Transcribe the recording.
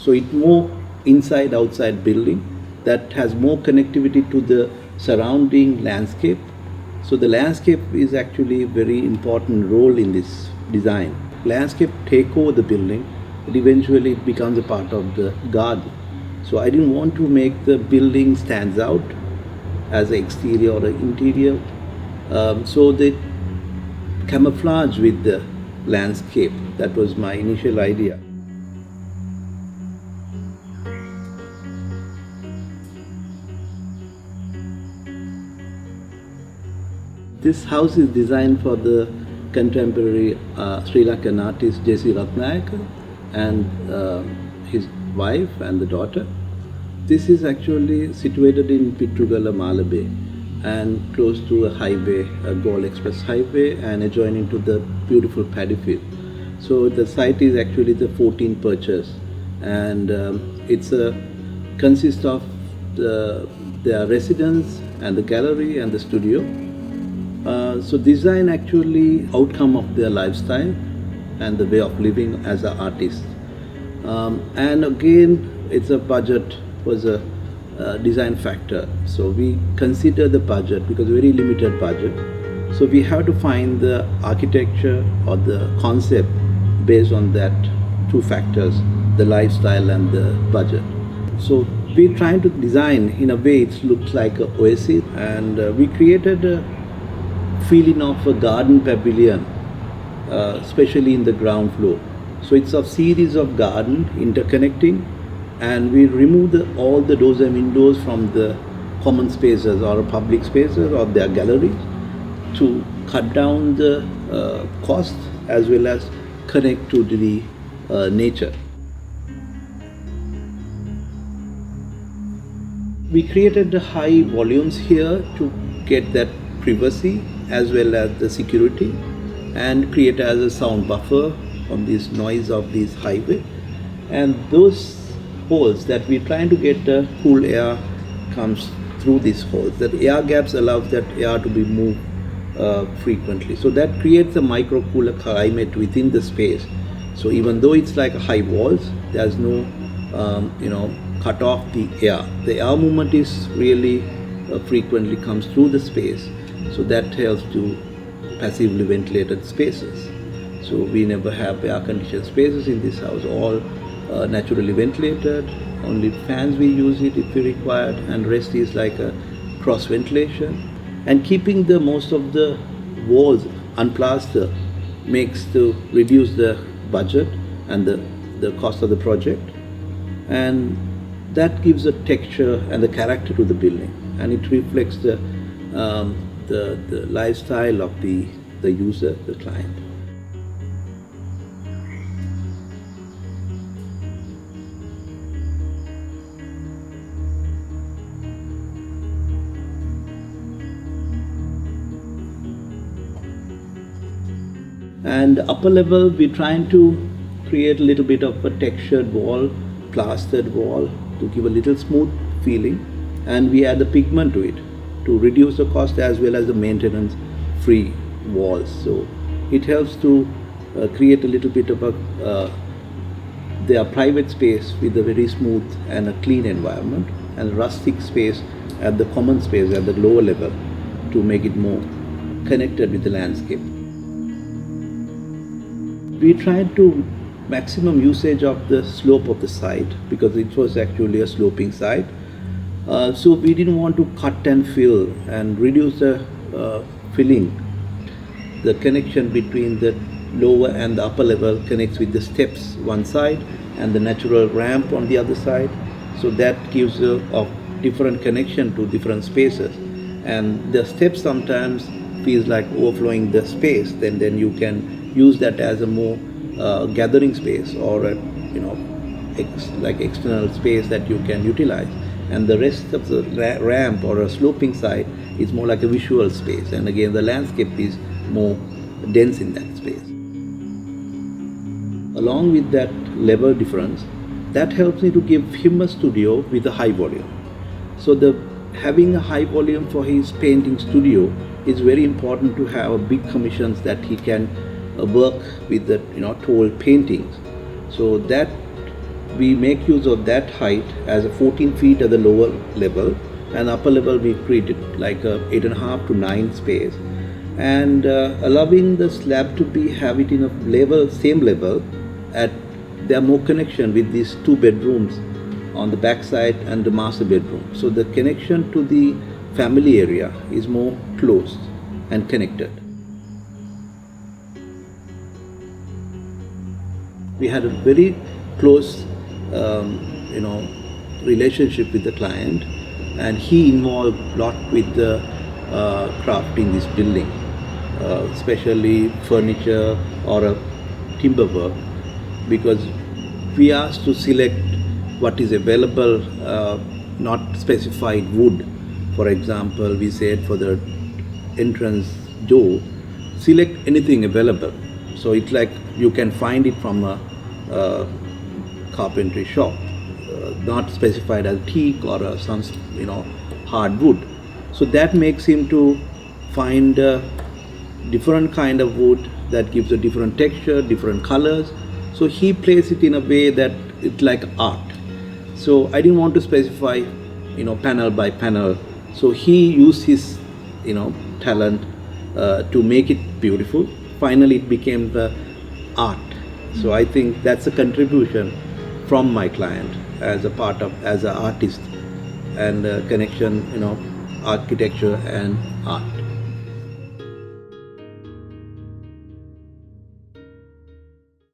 So it's more inside outside building that has more connectivity to the surrounding landscape. So the landscape is actually a very important role in this design. Landscape take over the building, but eventually it becomes a part of the garden. So I didn't want to make the building stands out as an exterior or an interior. So they camouflage with the landscape. That was my initial idea. This house is designed for the contemporary Sri Lankan artist J.C. Ratnayaka and his wife and the daughter. This is actually situated in Pitrugala, Malabe, and close to a highway, a Galle Express highway, and adjoining to the beautiful paddy field. So the site is actually the 14th purchase, and it's consists of their residence and the gallery and the studio. So design actually outcome of their lifestyle and the way of living as an artist. And again, it's a budget was a design factor. So we consider the budget because very limited budget. So we have to find the architecture or the concept based on that two factors, the lifestyle and the budget. So we're trying to design in a way it looks like an oasis, and we created a feeling of a garden pavilion, especially in the ground floor. So it's a series of garden interconnecting, and we remove all the doors and windows from the common spaces or public spaces or their galleries to cut down the cost as well as connect to the nature. We created the high volumes here to get that privacy as well as the security, and create as a sound buffer from this noise of this highway. And those holes that we're trying to get the cool air comes through these holes. That air gaps allows that air to be moved frequently. So that creates a micro cooler climate within the space. So even though it's like high walls, there's no cut off the air. The air movement is really frequently comes through the space. So that helps to passively ventilated spaces. So we never have air conditioned spaces in this house, all naturally ventilated. Only fans we use it if we required, and rest is like a cross ventilation. And keeping the most of the walls unplastered makes to reduce the budget and the cost of the project, and that gives a texture and the character to the building, and it reflects the lifestyle of the user, the client. And upper level, we're trying to create a little bit of a textured wall, plastered wall to give a little smooth feeling, and we add the pigment to it to reduce the cost as well as the maintenance free walls. So it helps to create a little bit of their private space with a very smooth and a clean environment, and rustic space at the common space at the lower level to make it more connected with the landscape. We tried to maximum usage of the slope of the site because it was actually a sloping site. So we didn't want to cut and fill and reduce the filling. The connection between the lower and the upper level connects with the steps one side and the natural ramp on the other side. So that gives a different connection to different spaces. And the steps sometimes feels like overflowing the space. Then you can use that as a more gathering space or a like external space that you can utilize. And the rest of the ramp or a sloping side is more like a visual space, and again the landscape is more dense in that space. Along with that level difference, that helps me to give him a studio with a high volume. So having a high volume for his painting studio is very important to have a big commissions that he can work with the tall paintings. So that we make use of that height as a 14 feet at the lower level, and upper level we treat it like a 8.5 to 9 space, and allowing the slab to be have it in a level, same level. At there are more connection with these 2 bedrooms on the back side and the master bedroom, so the connection to the family area is more close and connected. We had a very close relationship with the client, and he involved a lot with the craft in this building, especially furniture or a timber work, because we asked to select what is available, not specified wood. For example, we said for the entrance door, select anything available. So it's like you can find it from a carpentry shop, not specified as teak or some hard wood. So that makes him to find a different kind of wood that gives a different texture, different colors. So he plays it in a way that it's like art. So I didn't want to specify panel by panel. So he used his talent to make it beautiful. Finally it became the art. So I think that's a contribution from my client as a part of, as an artist, and connection, architecture and art.